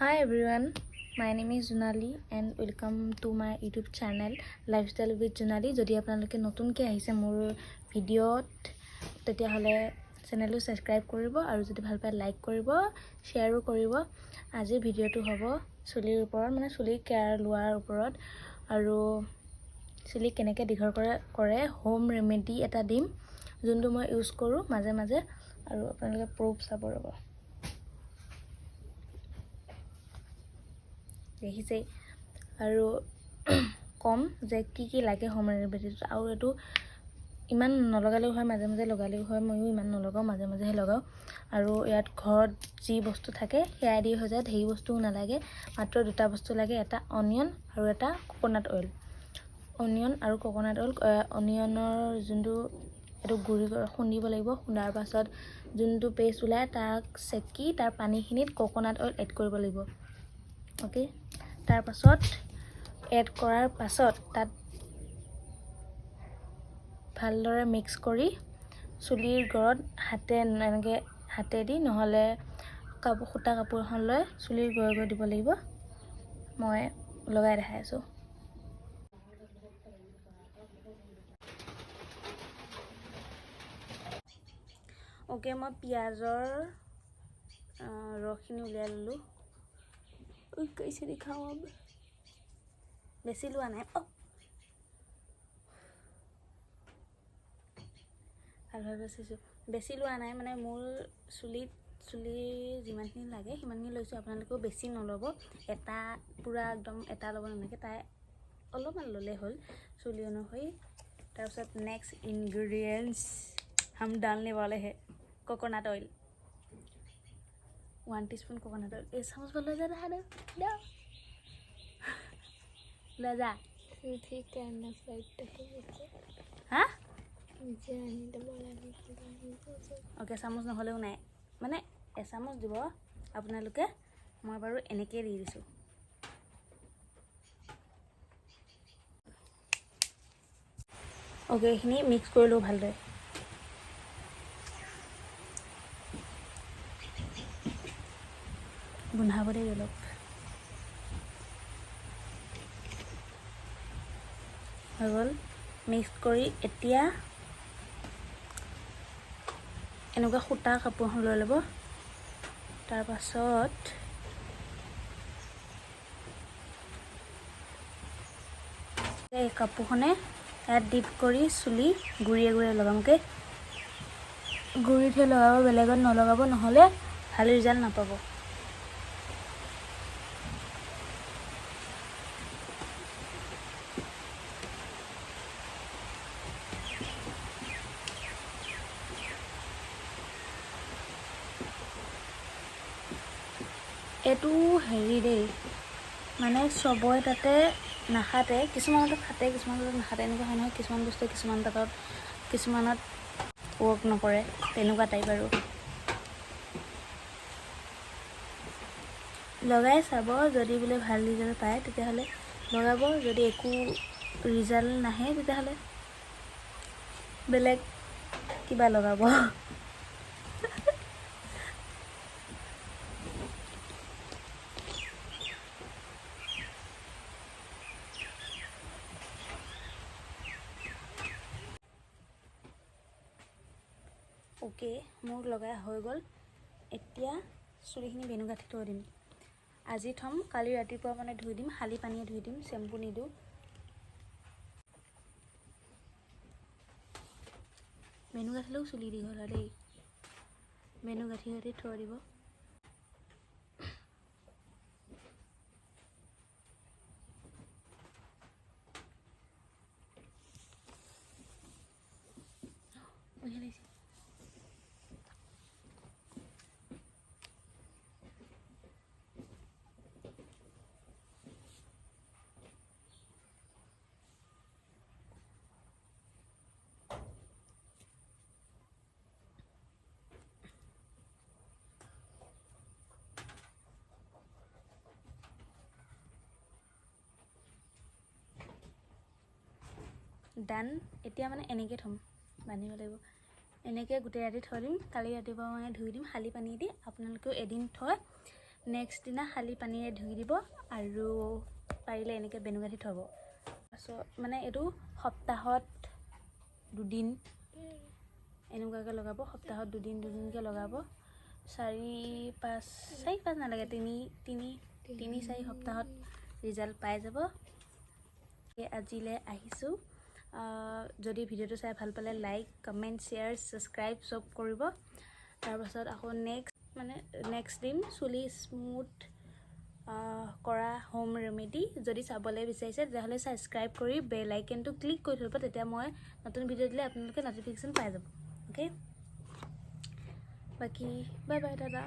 Hi everyone, my name is Junali and welcome to my YouTube channel Lifestyle with Junali. Jodi apnaloke notunke ahise mor video tetia hole channel to subscribe koribo aru jodi bhal pae like koribo share koribo. Aji video to hobo sulir upor mane suli care luar uporot aru suli keneke dighol kore home remedy eta dim juntu moi use koru maje maje aru apnaloke proof sabo robo. দেখিছে আৰু কম যে কি লাগে home ৰেমেডিটো আৰু এটো ইমান নলগালেও হয় মাজে মাজে লগালেও হয় মইও ইমান নলগাও মাজে মাজেহে লগাও আৰু ইয়াত ঘৰত যি বস্তু থাকে সেয়া দি হৈ যায় ধেই বস্তু নালাগে মাত্ৰ দুটা বস্তু লাগে এটা অনিয়ন আৰু এটা কোকোনাট অইল অনিয়ন আৰু কোকোনাট অইল অনিয়নৰ যোনটো এটো গুৰি খুন্দিব লাগিব খুন্দাৰ পাছত যোনটো পেষ্ট উলাই তাক সেকি তাৰ পানীখিনিত কোকোনাট অইল এড কৰিব লাগিব ओके तार पाছত एड কৰাৰ পাছত তাত ভালদৰে মিক্স কৰি চুলিৰ গৰত হাতে দি নহলে কাপোৰ খুটা কাপোৰ এখন লৈ চুলিৰ গৰত দিব লাগিব মই লগাই দেখাই আছো ओके মই পিয়াজৰ ৰসখিনি উলিয়াই ললো कैसे दिखाऊं अब बेसी लुआ ना बेसी लुआ ना माने मोर चुली जिमानखिनि लागे सिमानखिनि लैছো আপোনালোকে বেছি নলব এটা পুরা একদম এটা লব নালাগে তাই অলপমান ললে হল চুলি অনুসৰি তাৰ পিছত নেক্সট ইনগ্ৰেডিয়েন্টস हम डालने वाले हैं coconut oil 1 teaspoon coconut oil ये समझ में ले जा रहा है ना ले जा ठीक करना फ्लाइट हां जानी तो बोला नहीं ओके চামুচ নহলেও নাই মানে এ চামুচ দিব আপোনালোকে মই বাৰু এনেকে দি দিছো ओके এখিনি মিক্স কৰি লও ভালদৰে গুনাবৰে অলপ হল মিক্স কৰি এতিয়া এনেকুৱা খুটা কাপোৰ লৈ লব তাৰ পাছত এই কাপোৰখনে ইয়াত ডিপ কৰি চুলি গুৰিয়ে গুৰিয়ে লগামকে গুৰিতে লগাব বেলেগত নলগাব নহলে ভাল ৰিজাল্ট নাপাব এটু হেৰি দে মানে সবই তাতে নাখাতে কিছুমানত খাতে কিছুমানত নাখাতে এনেকুৱা হয় নহয় কিছুমান বস্তু কিছুমান তাত কিছুমানত ৱৰ্ক নকৰে তেনেকুৱা টাইপ আৰু লগাই চাব যদি বলে ভাল ৰিজাল্ট পায় তেতিয়া হলে লগাব যদি একো ৰিজাল্ট নাহে তেতিয়া হলে বেলেগ কিবা লগাব ओके मोर लगा হৈ গল এতিয়া চুলিখিনি বেনু গাঠি থৈ দিম আজি থম কালি ৰাতিপুৱা মানে ধুই দিম হালি পানীয়ে ধুই দিম শ্যাম্পু নিদু বেনু গাঠিলেও চুলি দীঘল হয় দেই বেনু গাঠি থৈ দিব ডান এতিয়া মানে এনেকে থম বানিব লাগিব এনেকে গুটে ৰাতি থৈ দিম কালি ৰাতিপুৱা মানে ধুই দিম হালি পানী দি আপোনালোকেও এদিন থৈ নেক্সট দিনা খালি পানীৰে ধুই দিব আৰু পাৰিলে এনেকৈ বেনুগাঠি থ'ব। তাৰপিছত মানে এইটো সপ্তাহত 2 দিন এনেকুৱাকৈ লগাব। সপ্তাহত 2 দিনকৈ লগাব। 4-5 নালাগে, 3-4 সপ্তাহত ৰিজাল্ট পাই যাব। আজিলৈ আহিছোঁ। যদি ভিডিঅ'টো চাই ভাল পালে লাইক, কমেণ্ট, শ্বেয়াৰ, ছাবস্ক্ৰাইব চব কৰিব। তাৰপাছত আকৌ নেক্সট দিম চুলি স্মুথ কৰা হোম ৰেমেডি। যদি চাবলৈ বিচাৰিছে তেতিয়াহ'লে ছাবস্ক্ৰাইব কৰি বেল আইকনটো ক্লিক কৰি থ'ব, তেতিয়া মই নতুন ভিডিঅ' দিলে আপোনালোকে ন'টিফিকেশ্যন পাই যাব। অ'কে, বাকী বাই বাই দাদা।